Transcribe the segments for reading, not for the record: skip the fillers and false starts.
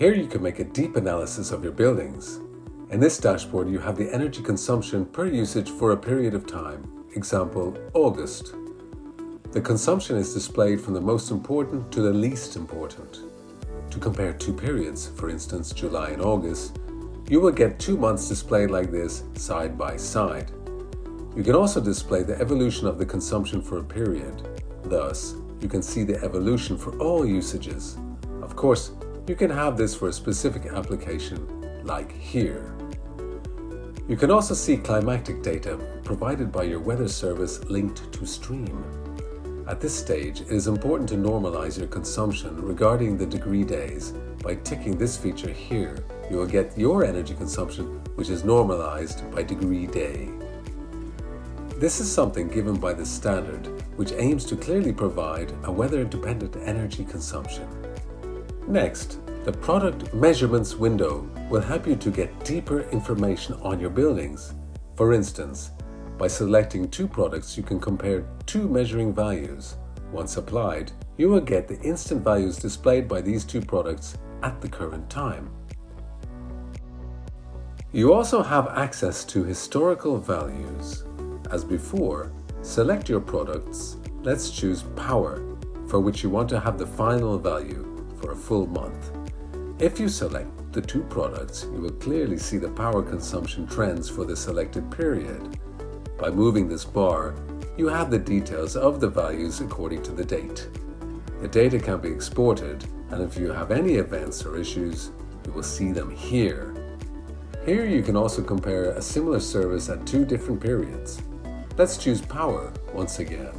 Here you can make a deep analysis of your buildings. In this dashboard, you have the energy consumption per usage for a period of time, example, August. The consumption is displayed from the most important to the least important. To compare two periods, for instance, July and August, you will get 2 months displayed like this side by side. You can also display the evolution of the consumption for a period. Thus, you can see the evolution for all usages. Of course, you can have this for a specific application, like here. You can also see climatic data provided by your weather service linked to Stream. At this stage, it is important to normalize your consumption regarding the degree days. By ticking this feature here, you will get your energy consumption, which is normalized by degree day. This is something given by the standard, which aims to clearly provide a weather-dependent energy consumption. Next, the Product Measurements window will help you to get deeper information on your buildings. For instance, by selecting two products, you can compare two measuring values. Once applied, you will get the instant values displayed by these two products at the current time. You also have access to historical values. As before, select your products. Let's choose Power, for which you want to have the final value for a full month. If you select the two products, you will clearly see the power consumption trends for the selected period. By moving this bar, you have the details of the values according to the date. The data can be exported, and if you have any events or issues, you will see them here. Here you can also compare a similar service at two different periods. Let's choose Power once again.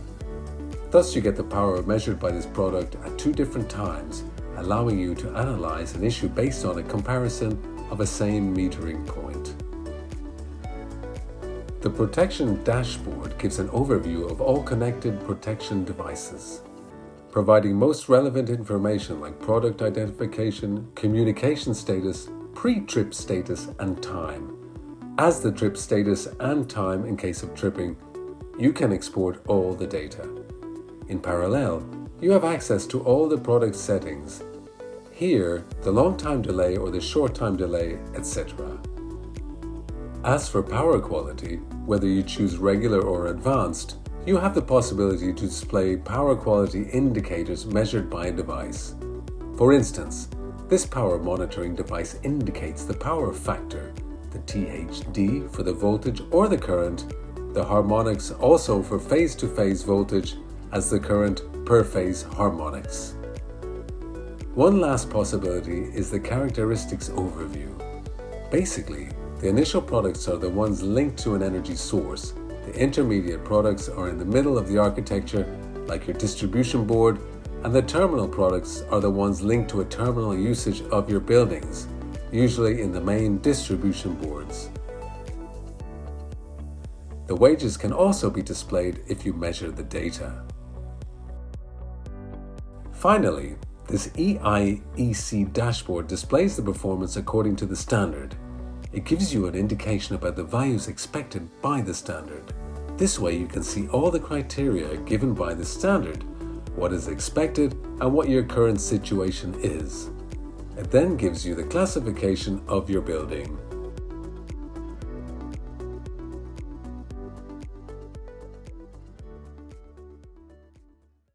Thus you get the power measured by this product at two different times, allowing you to analyze an issue based on a comparison of a same metering point. The Protection Dashboard gives an overview of all connected protection devices, providing most relevant information like product identification, communication status, pre-trip status, and time. As the trip status and time in case of tripping, you can export all the data. In parallel, you have access to all the product settings. Here, the long time delay or the short time delay, etc. As for power quality, whether you choose regular or advanced, you have the possibility to display power quality indicators measured by a device. For instance, this power monitoring device indicates the power factor, the THD for the voltage or the current, the harmonics also for phase-to-phase voltage as the current per phase harmonics. One last possibility is the characteristics overview. Basically, the initial products are the ones linked to an energy source. The intermediate products are in the middle of the architecture, like your distribution board, and the terminal products are the ones linked to a terminal usage of your buildings, usually in the main distribution boards. The wages can also be displayed if you measure the data. Finally, this EIEC dashboard displays the performance according to the standard. It gives you an indication about the values expected by the standard. This way you can see all the criteria given by the standard, what is expected, and what your current situation is. It then gives you the classification of your building.